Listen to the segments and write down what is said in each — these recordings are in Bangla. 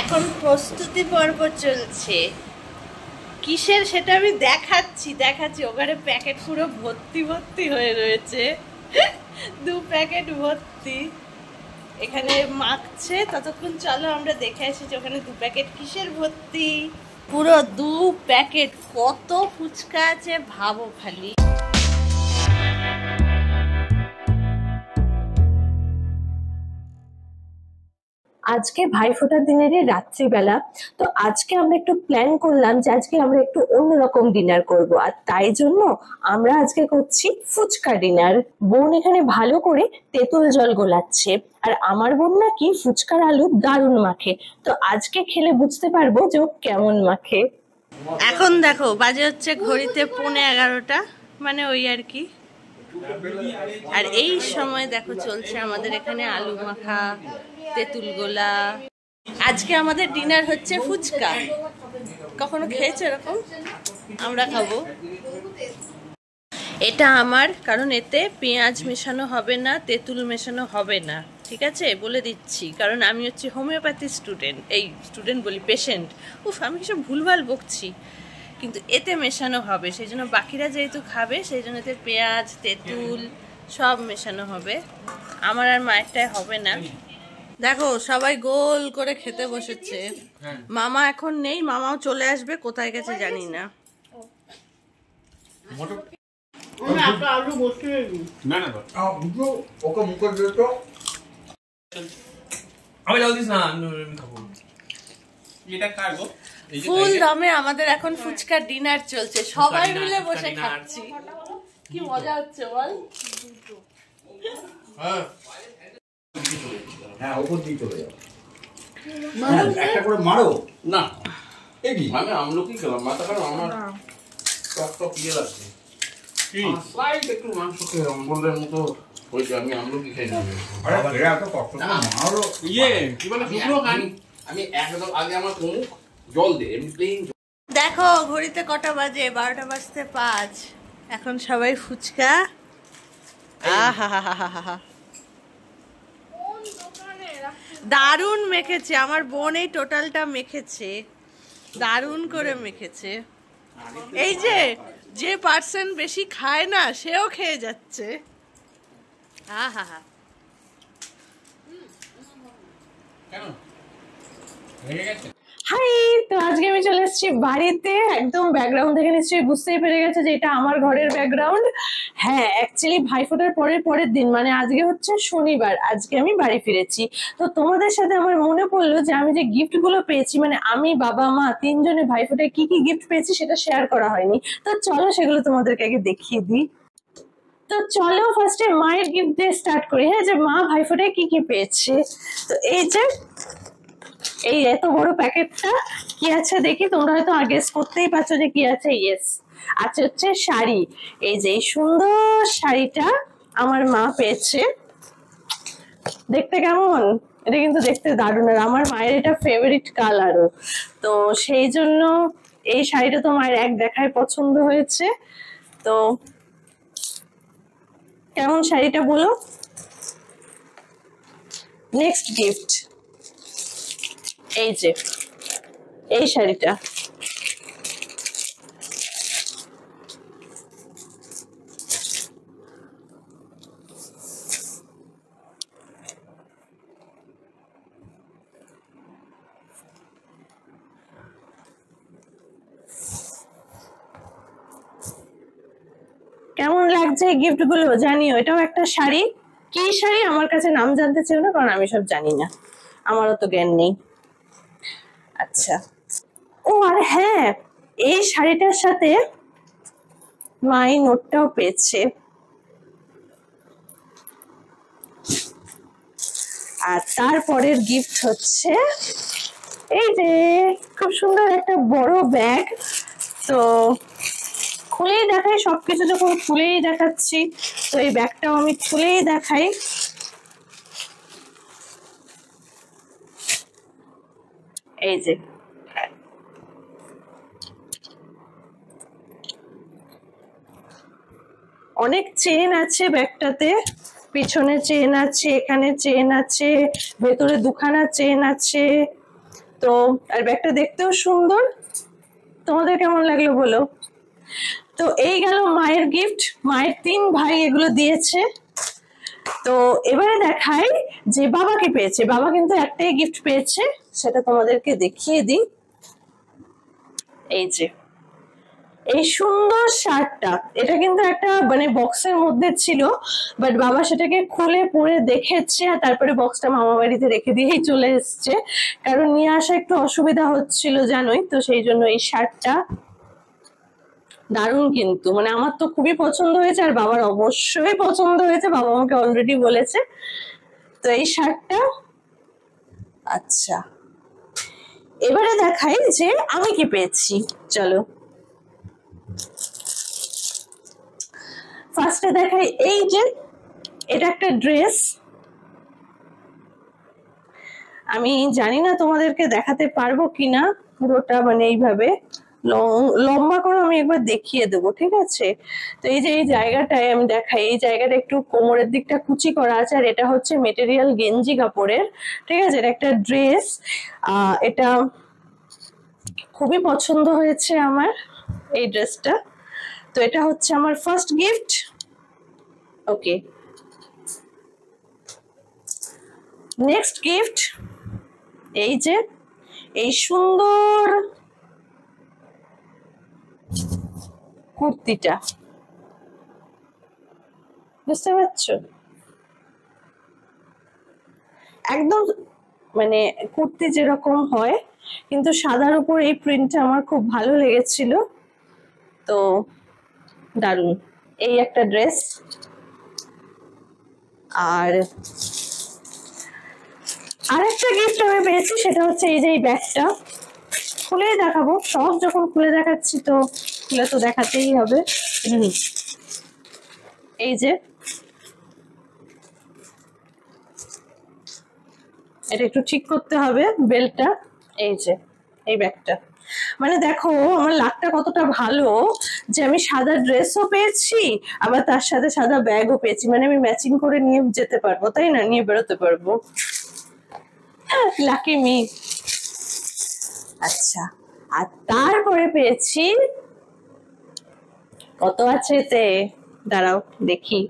এখন প্রস্তুতি পর্ব চলছে। কিসের সেটা আমি দেখাচ্ছি। ওখানে প্যাকেট পুরো ভর্তি ভর্তি হয়ে রয়েছে, 2 প্যাকেট ভর্তি। এখানে মাখছে, ততক্ষণ চলো আমরা দেখে আসি যে ওখানে 2 প্যাকেট কিসের ভর্তি। পুরো 2 প্যাকেট, কত ফুচকা আছে ভাবো খালি। আজকে ভাইফোঁটার দিনেরই রাত্রিবেলা, তো আজকে আমরা একটু প্ল্যান করলাম যে আজকে আমরা একটু অন্যরকম ডিনার করব, আর তাই জন্য আমরা আজকে করছি ফুচকা ডিনার। বোন এখানে ভালো করে তেঁতুল জল গোলাচ্ছে, আর আমার বোন নাকি ফুচকার আলু দারুণ মাখে। তো আজকে খেলে বুঝতে পারবো যে ও কেমন মাখে। এখন দেখো বাজে হচ্ছে ঘড়িতে 11:15, মানে ওই আর কি। আর এই সময় দেখো চলছে আমাদের এখানে আলু মাখা, তেঁতুল গোলা। আজকে আমাদের ডিনার হচ্ছে ফুচকা। কখনো খেয়েছো এরকম? আমরা খাবো। এটা আমার, কারণ এতে পেঁয়াজ মেশানো হবে না, তেঁতুল মেশানো হবে না, ঠিক আছে বলে দিচ্ছি। কারণ আমি হচ্ছে হোমিওপ্যাথি স্টুডেন্ট বলি পেশেন্ট। আমি কিছু ভুলভাল বকছি, কিন্তু এতে মেশানো হবে, সেই জন্য বাকিরা যেহেতু খাবে সেই জন্য এতে পেঁয়াজ তেঁতুল সব মেশানো হবে। আমার আর মায়েরটাই হবে না। দেখো সবাই গোল করে খেতে বসেছে। মামা এখন নেই, মামাও চলে আসবে, কোথায় গেছে জানি না। ফুল দমে আমাদের এখন ফুচকার ডিনার চলছে, সবাই মিলে বসে খাচ্ছি। কি মজা হচ্ছে বল। হ্যাঁ ওপর দিয়ে চলে যাও, একটা করে মারো না। এই মানে আমলকি খেলাম, মাথা খারাপ আমার, টক ইয়ে লাগছে। স্লাইড একটু মাংস খেয়ে অম্বলের মতো হয়েছে, আমি আমলকি খাই না। মারো ইয়ে কি বলে শুকনো খাই আমি একদম। আগে আমার মুখ জল দে, এমনি প্লেন। দেখো ঘড়িতে কটা বাজে, 12টা বাজতে 5। এখন সবাই ফুচকা। আহা, দারুণ মেখেছে আমার বোন, এই টোটালটা মেখেছে, দারুণ করে মেখেছে। এই যে পার্সেন্ট বেশি খায় না সেও খেয়ে যাচ্ছে। আহা, হাই, তো আজকে আমি চলে এসেছি বাড়িতে। একদম ব্যাকগ্রাউন্ড দেখে নিশ্চয়ই বুঝতেই পেরে গেছে যে এটা আমার ঘরের ব্যাকগ্রাউন্ড। হ্যাঁ, অ্যাকচুয়ালি ভাইফোঁটার পরের দিন, মানে আজকে হচ্ছে শনিবার, আজকে আমি বাড়ি ফিরেছি। তো তোমাদের সাথে আমার মনে পড়লো যে আমি যে গিফট গুলো পেয়েছি, মানে আমি বাবা মা 3 জনে ভাইফোঁটায় কি কি গিফট পেয়েছি সেটা শেয়ার করা হয়নি। তো চলো সেগুলো তোমাদেরকে আগে দেখিয়ে দিই। তো চলো ফার্স্টে মায়ের গিফট দিয়ে স্টার্ট করি। হ্যাঁ, যে মা ভাইফোঁটায় কি কি পেয়েছে। তো এই এত বড় প্যাকেটটা কি আছে দেখি, তোমরা হয়তো গেস করতেই পারছো যে কি আছে। ইয়েস, আছে হচ্ছে শাড়ি। এই যে এই সুন্দর শাড়িটা আমার মা পেয়েছে। দেখতে কেমন? এটা কিন্তু দেখতে দারুণ, আর আমার মায়ের এটা ফেভারিট কালারও। তো সেই জন্য এই শাড়িটা তো মায়ের এক দেখায় পছন্দ হয়েছে। তো কেমন শাড়িটা বলো। নেক্সট গিফট এই যে এই শাড়িটা। কেমন লাগছে গিফট গুলো জানিও। এটাও একটা শাড়ি। কি শাড়ি আমার কাছে নাম জানতে চাই না, কারণ আমি সব জানি না, আমারও তো জ্ঞান নেই। আচ্ছা, ও আর হ্যাঁ, এই শাড়িটার সাথে মাই নোটটাও পেয়েছে। আর তারপরের গিফট হচ্ছে এই যে খুব সুন্দর একটা বড় ব্যাগ। তো খুলেই দেখাই, সবকিছু যখন খুলেই দেখাচ্ছি, তো এই ব্যাগটাও আমি খুলেই দেখাই। এই যে অনেক চেন আছে ব্যাগটাতে, পিছনে চেন আছে, এখানে চেন আছে, ভেতরে দুখানা চেন আছে। তো আর ব্যাগটা দেখতেও সুন্দর। তোমাদের কেমন লাগলো বলো। তো এই গেল মায়ের গিফট, মায়ের 3 ভাই এগুলো দিয়েছে। তো এবারে দেখাই যে বাবা কি পেয়েছে। বাবা কিন্তু একটাই গিফট পেয়েছে, সেটা তোমাদেরকে দেখিয়ে দিই। এই যে এই সুন্দর শার্টটা, এটা কিন্তু একটা মানে বক্সের মধ্যে ছিল, বাট বাবা সেটাকে খুলে পরে দেখেছে আর তারপরে বক্সটা মামা বাড়িতে রেখে দিয়েই চলে এসছে, কারণ নিয়ে আসা একটু অসুবিধা হচ্ছিল জানোই তো, সেই জন্য। এই শার্টটা দারুণ কিন্তু, মানে আমার তো খুবই পছন্দ হয়েছে আর বাবার অবশ্যই পছন্দ হয়েছে, বাবা আমাকে অলরেডি বলেছে। তো এই শার্টটা, আচ্ছা এবারে দেখাই যে আমি কি পেয়েছি। চলো ফার্স্টে দেখাই, এই যে এটা একটা ড্রেস। আমি জানি না তোমাদেরকে দেখাতে পারবো কিনা পুরোটা, মানে এইভাবে লম্বা করে আমি একবার দেখিয়ে দেবো, ঠিক আছে। তো এই যে এই জায়গাটায় আমি দেখাই, এই জায়গাটা একটু কোমরের দিকটা কুচি করা আছে, আর এটা হচ্ছে মেটেরিয়াল গেঞ্জি কাপড়ের, ঠিক আছে। এটা একটা ড্রেস, এটা খুবই পছন্দ হয়েছে আমার এই ড্রেসটা। তো এটা হচ্ছে আমার ফার্স্ট গিফট। ওকে, নেক্সট গিফট এই যে এই সুন্দর কুর্তিটা, বুঝতে পারছো, একদম মানে কুর্তি যেরকম হয়, কিন্তু সাদার উপর এই প্রিন্টটা আমার খুব ভালো লেগেছিল। তো দারুণ এই একটা ড্রেস। আর আরেকটা গিফট আমি পেয়েছি, সেটা হচ্ছে এই যে এই ব্যাগটা। খুলে দেখাবো, সব যখন খুলে দেখাচ্ছি তো খুলে তো দেখাতেই হবে। এই যে এটা একটু ঠিক করতে হবে বেল্টটা। এই যে এই ব্যাগটা, মানে দেখো আমার লাকটা কতটা ভালো যে আমি সাদা ড্রেসও পেয়েছি, আবার তার সাথে সাদা ব্যাগও পেয়েছি, মানে আমি ম্যাচিং করে নিয়ে যেতে পারবো, তাই না, নিয়ে বেরোতে পারবো। Lucky me. আচ্ছা, আর তারপরে পেয়েছি, কত আছে এতে, দাঁড়াও দেখি,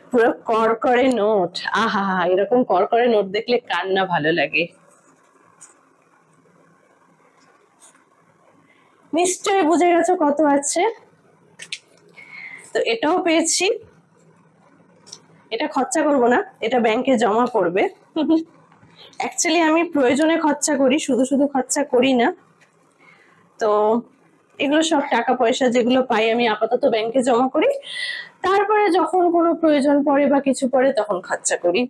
পুরো করকরে নোট। আহা, এরকম করকরে নোট দেখলে কার না ভালো লাগে। নিশ্চয়ই বুঝে গেছো কত আছে। তো এটাও পেয়েছি, এটা খরচা করব না, এটা ব্যাংকে জমা করবে। অ্যাকচুয়ালি আমি প্রয়োজনে খরচা করি, শুধু শুধু খরচা করি না। তো এগুলো সব টাকা পয়সা যেগুলো পাই আমি আপাতত ব্যাংকে জমা করি, তারপরে যখন কোনো প্রয়োজন পড়ে বা কিছু পড়ে তখন খরচা করি।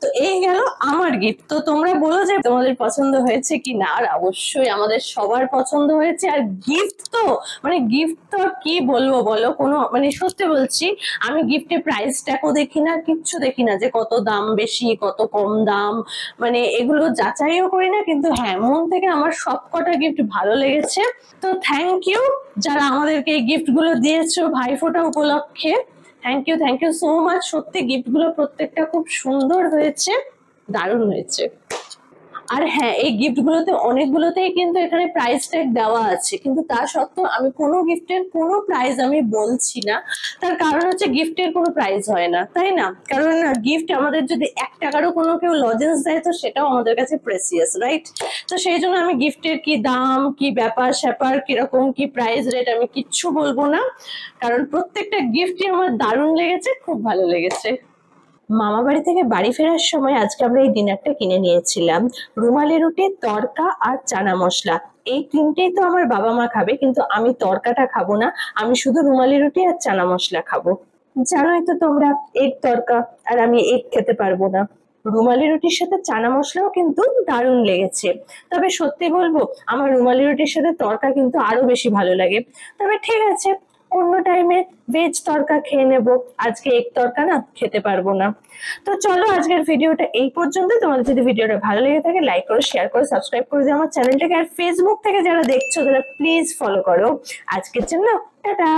তো এই গেল আমার গিফট। তো তোমরা বলো যে তোমাদের পছন্দ হয়েছে কি না। আর অবশ্যই আমাদের সবার পছন্দ হয়েছে। আর গিফট তো মানে গিফট তো কি বলবো বলো, কোনো মানে সত্যি বলছি আমি গিফটে প্রাইস ট্যাগও দেখি না, কিচ্ছু দেখি না যে কত দাম বেশি কত কম দাম, মানে এগুলো যাচাইও করি না। কিন্তু হ্যাঁ, মন থেকে আমার সব কটা গিফট ভালো লেগেছে। তো থ্যাংক ইউ যারা আমাদেরকে এই গিফট গুলো দিয়েছো ভাইফোঁটা উপলক্ষে। Thank you so much. সত্যি গিফট গুলো প্রত্যেকটা খুব সুন্দর হয়েছে, দারুণ হয়েছে। আর হ্যাঁ, এই গিফট গুলোতে অনেকগুলোতেই কিন্তু এখানে প্রাইস ট্যাগ দেওয়া আছে, কিন্তু তা সত্ত্বেও আমি কোনো গিফটের কোনো প্রাইস আমি বলছি না। তার কারণ হচ্ছে গিফটের কোনো প্রাইস হয় না, তাই না? কারণ গিফট আমাদের যদি 1 টাকারও কোনো কেউ লজেন্স দেয় তো সেটাও আমাদের কাছে প্রেসিয়াস, রাইট? তো সেই জন্য আমি গিফটের কি দাম কি ব্যাপার স্যাপার কিরকম কি প্রাইস রেট আমি কিচ্ছু বলবো না, কারণ প্রত্যেকটা গিফটই আমার দারুণ লেগেছে, খুব ভালো লেগেছে। মামা বাড়ি থেকে বাড়ি ফেরার সময় আজকে আমরা এই ডিনারটা কিনে নিয়েছিলাম, রুমালি রুটি, তড়কা আর চানা মশলা। এই তিনটেই তো আমার বাবা মা খাবে, কিন্তু আমি তড়কাটা খাবো না, আমি শুধু রুমালি রুটি আর চানা মশলা খাবো। জানোই তো তোমরা এগ তড়কা, আর আমি এগ খেতে পারবো না। রুমালি রুটির সাথে চানা মশলাও কিন্তু দারুণ লেগেছে, তবে সত্যি বলবো আমার রুমালি রুটির সাথে তড়কা কিন্তু আরো বেশি ভালো লাগে। তবে ঠিক আছে, অন্য টাইমে ভেজ তড়কা খেয়ে নেব, আজকে এগ তড়কা না খেতে পারবো না। তো চলো আজকের ভিডিওটা এই পর্যন্ত। তোমাদের যদি ভিডিওটা ভালো লেগে থাকে লাইক করো, শেয়ার করো, সাবস্ক্রাইব করে দিও আমার চ্যানেলটাকে। আর ফেসবুক থেকে যারা দেখছো তারা প্লিজ ফলো করো। আজকের জন্য টাটা।